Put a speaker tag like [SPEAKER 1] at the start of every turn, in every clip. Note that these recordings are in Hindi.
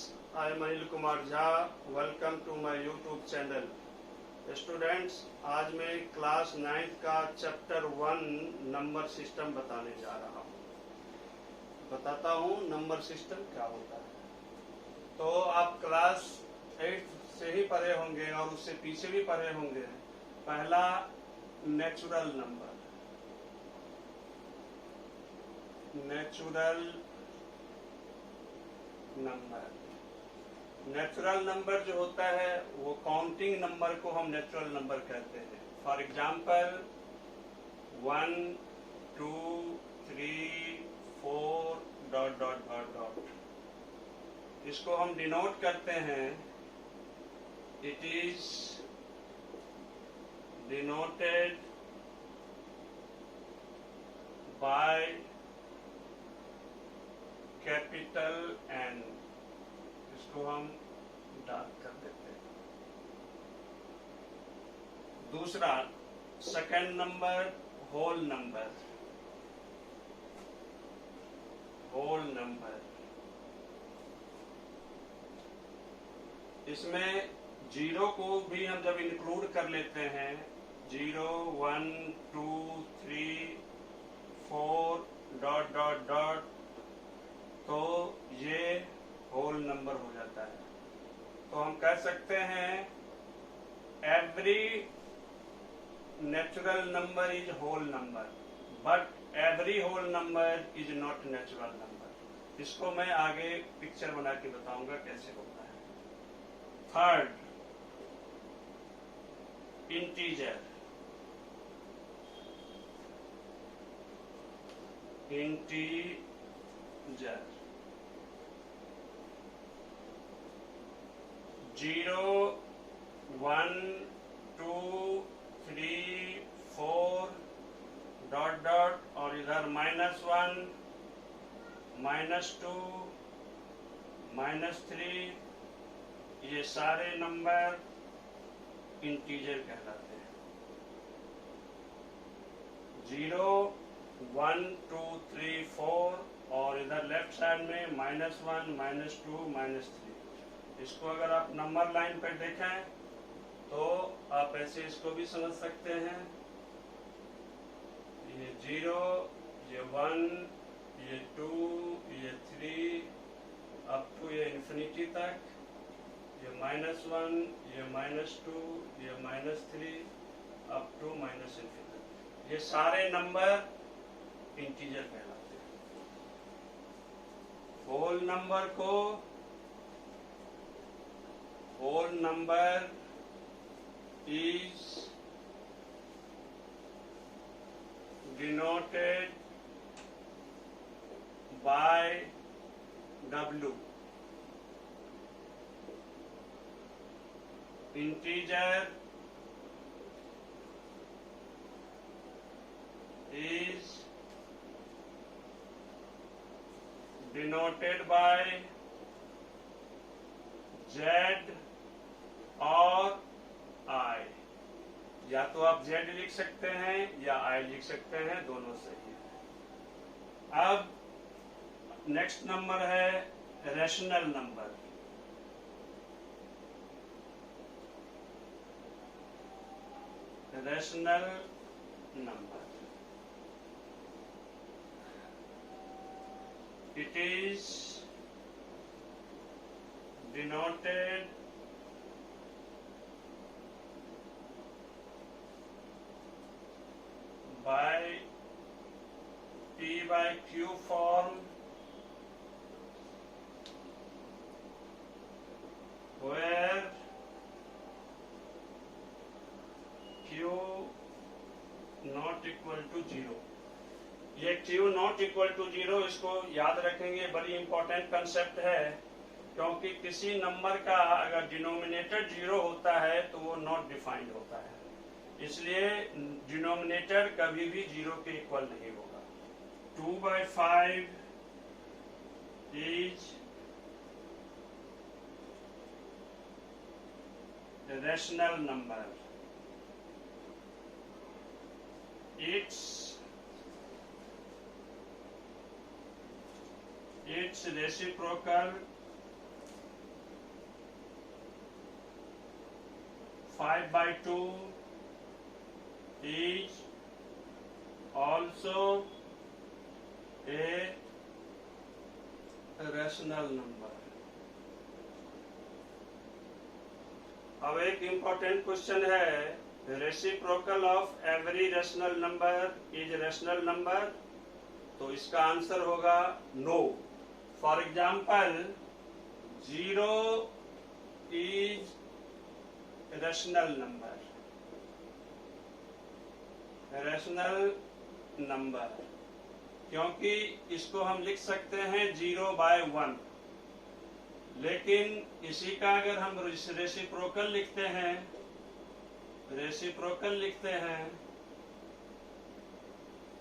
[SPEAKER 1] I am Anil Kumar Jha. Welcome to my YouTube channel. Students, आज मैं क्लास 9th का चैप्टर 1 नंबर सिस्टम बताने जा रहा हूँ। बताता हूँ नंबर सिस्टम क्या होता है। तो आप क्लास 8 से ही पढ़े होंगे और उससे पीछे भी पढ़े होंगे। पहला नेचुरल नंबर, नेचुरल नंबर जो होता है वो काउंटिंग नंबर को हम नेचुरल नंबर कहते हैं। For example 1 2 3 4 dot dot dot dot, इसको हम डिनोट करते हैं। It is denoted by capital N, इसको हम डार्क कर देते हैं। दूसरा सेकंड नंबर होल नंबर, इसमें जीरो को भी हम जब इंक्लूड कर लेते हैं, 0 1 2 3 4 डॉट डॉट डॉट, तो ये होल नंबर हो जाता है। तो हम कह सकते हैं every natural number is whole number, but every whole number is not natural number. इसको मैं आगे पिक्चर बना के बताऊंगा कैसे होता है। Third integer, integer 0 1 2 3 4 dot dot, और इधर -1 -2 -3, ये सारे नंबर इंटीजर कहलाते हैं। 0 1 2 3 4 और इधर लेफ्ट साइड में -1 -2 -3। इसको अगर आप नंबर लाइन पर देखें तो आप ऐसे इसको भी समझ सकते हैं। ये 0, ये 1, ये 2, ये 3, अप टू ये इन्फिनिटी तक, ये -1, ये -2, ये -3, अप टू -infinity। ये सारे नंबर इंटीजर कहलाते हैं। होल नंबर को whole number is denoted by W. Integer is denoted by Z और I। या तो आप Z लिख सकते हैं या I लिख सकते हैं, दोनों सही है। अब नेक्स्ट नंबर है rational number. Rational number, it is denoted by P by Q form, where Q not equal to 0। ये Q not equal to 0, इसको याद रखेंगे, बड़ी इंपॉर्टेंट कंसेप्ट है। क्योंकि किसी नंबर का अगर डिनोमिनेटर 0 होता है तो वो नॉट डिफाइंड होता है, इसलिए डिनोमिनेटर कभी भी 0 के इक्वल नहीं होगा। 2/5 is rational number. its reciprocal 5/2 is also a rational number. अब एक इंपॉर्टेंट क्वेश्चन है, reciprocal of every rational number is rational number? तो इसका आंसर होगा no. For example 0 is rational number. Rational number क्योंकि इसको हम लिख सकते हैं 0/1, लेकिन इसी का अगर हम रेसिप्रोकल लिखते हैं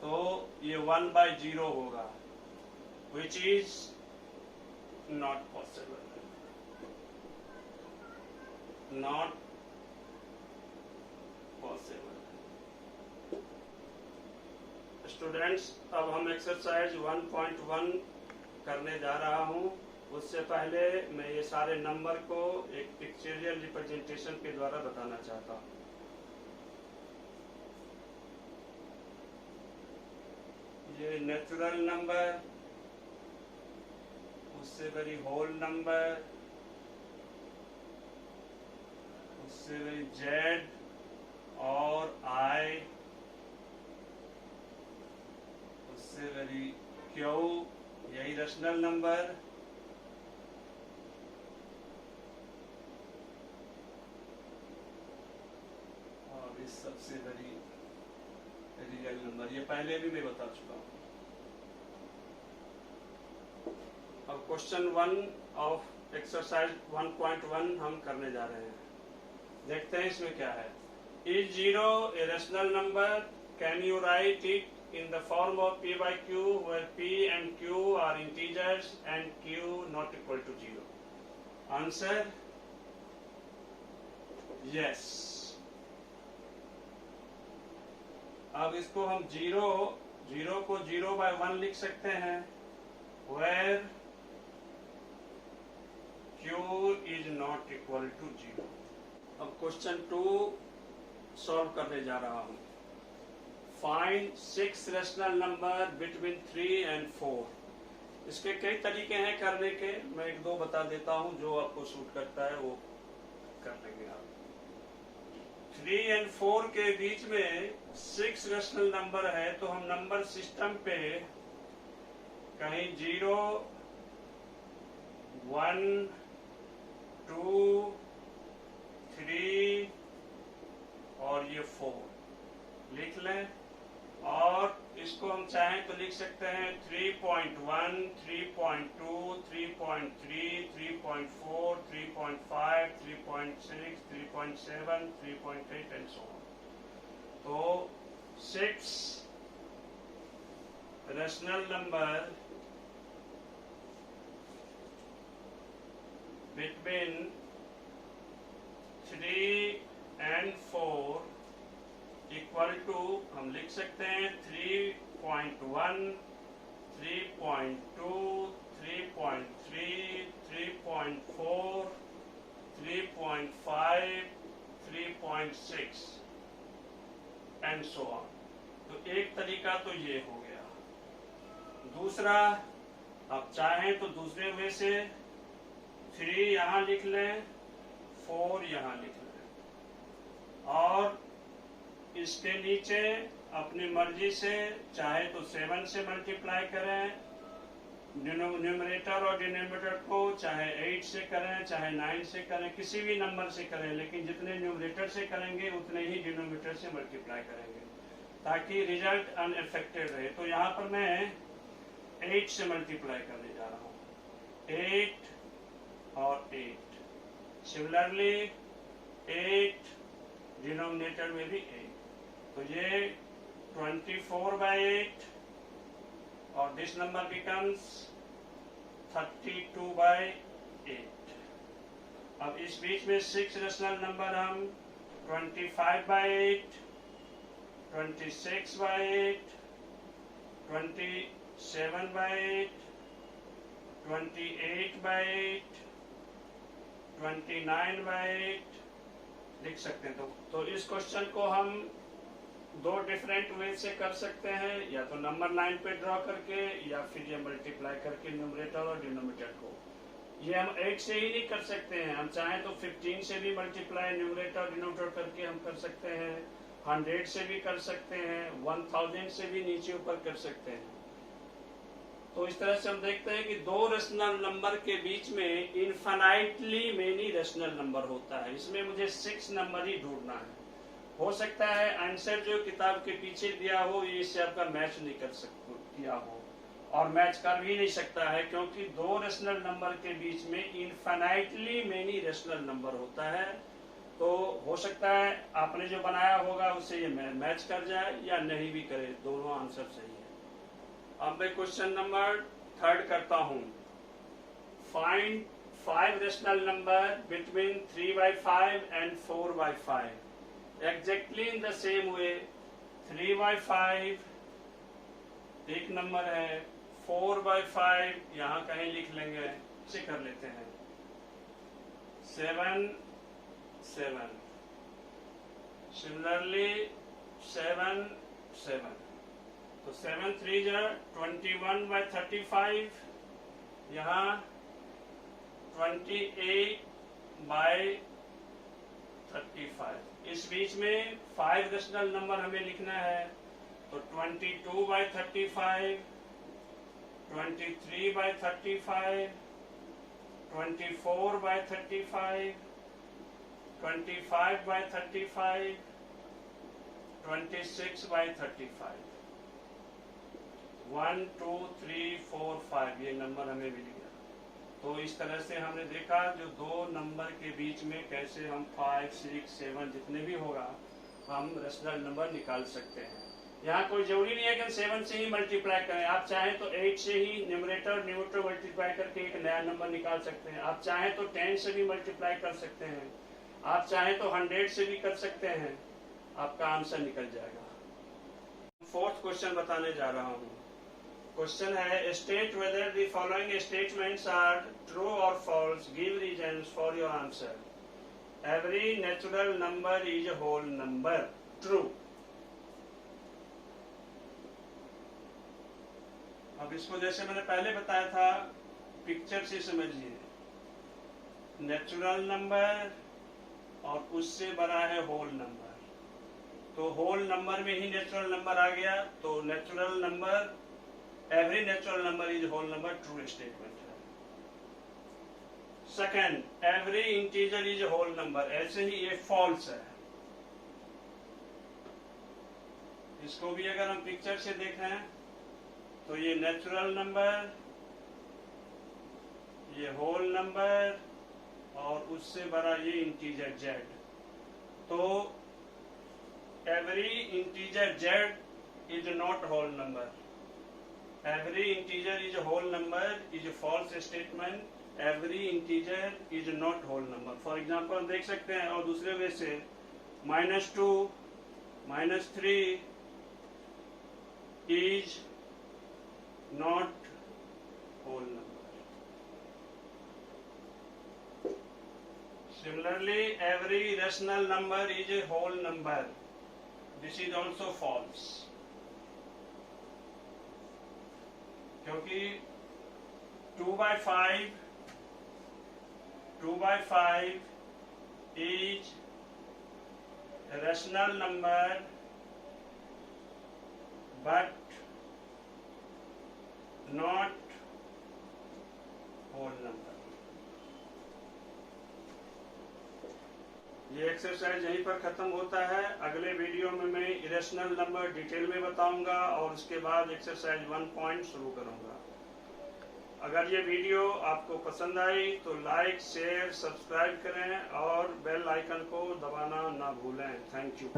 [SPEAKER 1] तो ये 1/0 होगा, which is not possible. Not possible. Students, अब हम एक्सरसाइज 1.1 करने जा रहा हूं. उससे पहले मैं ये सारे नंबर को एक पिक्चरियल रिप्रेजेंटेशन के द्वारा बताना चाहता हूँ. ये नेचुरल नंबर, उससे वेरी होल नंबर, उससे वेरी जेड और आई, उससे वेरी क्यू, यही रैशनल नंबर. और इस सबसे वेरी रियल नंबर, ये पहले भी मैं बता चुका हूं. अब क्वेश्चन 1 ऑफ एक्सरसाइज 1.1 हम करने जा रहे हैं. देखते हैं इसमें क्या है. Is 0 a rational number? Can you right it in the form of p/q where p and q are integers and q not equal to 0? Answer: yes. अब इसको हम 0 को 0/1 लिख सकते हैं where q is not equal to 0. अब क्वेश्चन 2 सॉल्व करने जा रहा हूं. Find 6 rational number between 3 and 4. इसके कई तरीके हैं करने के, मैं 1-2 बता देता हूं, जो आपको सूट करता है वो कर लेंगे आप. 3 and 4 के बीच में 6 रैशनल नंबर है, तो हम नंबर सिस्टम पे कहीं 0, 1, 2, 3 और ये 4 लिख लें. और इसको हम चाहें तो लिख सकते हैं 3.1, 3.2, 3.3, 3.4, 3.5, 3.6, 3.7, 3.8 and so on. तो 6 rational number between 3 and 4 equal to, हम लिख सकते हैं 3.1, 3.2, 3.3, 3.4, 3.5, 3.6 एंड सो ऑन. तो एक तरीका तो ये हो गया. दूसरा, आप चाहें तो दूसरे वे से 3 यहां लिख लें, 4 यहां लिख लें, और इसके नीचे अपनी मर्जी से चाहे तो 7 से मल्टीप्लाई करें न्यूमरेटर और डिनोमिनेटर को, चाहे 8 से करें, चाहे 9 से करें, किसी भी नंबर से करें, लेकिन जितने न्यूमरेटर से करेंगे उतने ही डिनोमिनेटर से मल्टीप्लाई करेंगे ताकि रिजल्ट अनअफेक्टेड रहे. तो यहाँ पर मैं 8 से मल्टीप्लाई करने जा रहा हूँ. 8 और 8. सिमिलरली 8 डिनोमिनेटर में भी 8. तो ये 24/8 और दिस नंबर बिकम्स 32/8. अब इस बीच में 6 रैशनल नंबर हम 25/8, 26/8, 27/8, 28/8, 29/8, लिख सकते हैं। तो इस क्वेश्चन को हम दो डिफरेंट वे से कर सकते हैं, या तो नंबर लाइन पे ड्रॉ करके, या फिर ये मल्टीप्लाई करके न्यूमरेटर और डिनोमिनेटर को। ये हम 8 से ही नहीं कर सकते हैं, हम चाहें तो 15 से भी मल्टीप्लाई न्यूमरेटर और डिनोमिनेटर करके हम कर सकते हैं, 100 से भी कर सकते हैं, 1000 से भी नीचे ऊपर कर सकते हैं। तो इस तरह से हम देखते हैं कि दो रेशनल नंबर के बीच में इनफाइनाइटली मेनी रेशनल नंबर होता है। इसमें मुझे 6 नंबर ही ढूंढना है। हो सकता है आंसर जो किताब के पीछे दिया हो ये इससे आपका मैच नहीं कर किया हो, और मैच कर भी नहीं सकता है, क्योंकि दो रेशनल नंबर के बीच में इनफाइनाइटली मेनी रेशनल नंबर होता है। तो हो सकता है आपने जो बनाया होगा उससे ये मैच कर जाए या नहीं भी करे, दोनों आंसर सही है। अब मैं क्वेश्चन नंबर 3 करता हूं। Find 5 rational number between 3/5 and 4/5 exactly in the same way। 3/5 एक नंबर है, 4/5 यहां कहीं लिख लेंगे, इसे कर लेते हैं 7 7। सिमिलरली 7 7, तो 7 3 21/35, यहाँ 28/35। इस बीच में 5 रेशनल नंबर हमें लिखना है, तो 22/35, 23/35, 24/35, 25/35, 26/35। 1 2 3 4 5 ये नंबर हमें मिल गया। तो इस तरह से हमने देखा जो दो नंबर के बीच में कैसे हम 5 6 7 जितने भी होगा हम रेशनल नंबर निकाल सकते हैं। यहाँ कोई जरूरी नहीं है कि 7 से ही मल्टीप्लाई करें, आप चाहें तो 8 से ही न्यूमरेटर मल्टीप्लाई करके एक नया नंबर निकाल सकते हैं, आप चाहें तो 10 से भी मल्टीप्लाई कर सकते हैं, आप चाहें तो 100 से भी कर सकते हैं, आपका आंसर निकल जाएगा। 4th क्वेश्चन बताने जा रहा हूँ। क्वेश्चन है state whether the following statements are true और false, give reasons for your answer. Every natural number is a whole number, true. अब इसको जैसे मैंने पहले बताया था पिक्चर से समझिए, नेचुरल नंबर और उससे बड़ा है होल नंबर, तो होल नंबर में ही नेचुरल नंबर आ गया, तो natural number every natural number is whole number, true statement है। Second, every integer is whole number, ऐसे ही ये फॉल्स है। इसको भी अगर हम पिक्चर से देखें तो ये नेचुरल नंबर, ये होल नंबर और उससे बड़ा ये इंटीजर जेड, तो every integer Z is not whole number. Every integer is whole number is a false statement. Every integer is not whole number. For example हम देख सकते हैं, और दूसरे वे से -2 -3 is not whole number. Similarly, every rational number is a whole number. This is also false. क्योंकि 2/5 is a rational number, but not whole number. ये एक्सरसाइज यहीं पर खत्म होता है। अगले वीडियो में मैं इरेशनल नंबर डिटेल में बताऊंगा और उसके बाद एक्सरसाइज 1 पॉइंट शुरू करूंगा। अगर ये वीडियो आपको पसंद आई तो लाइक, शेयर, सब्सक्राइब करें और बेल आइकन को दबाना ना भूलें। Thank you.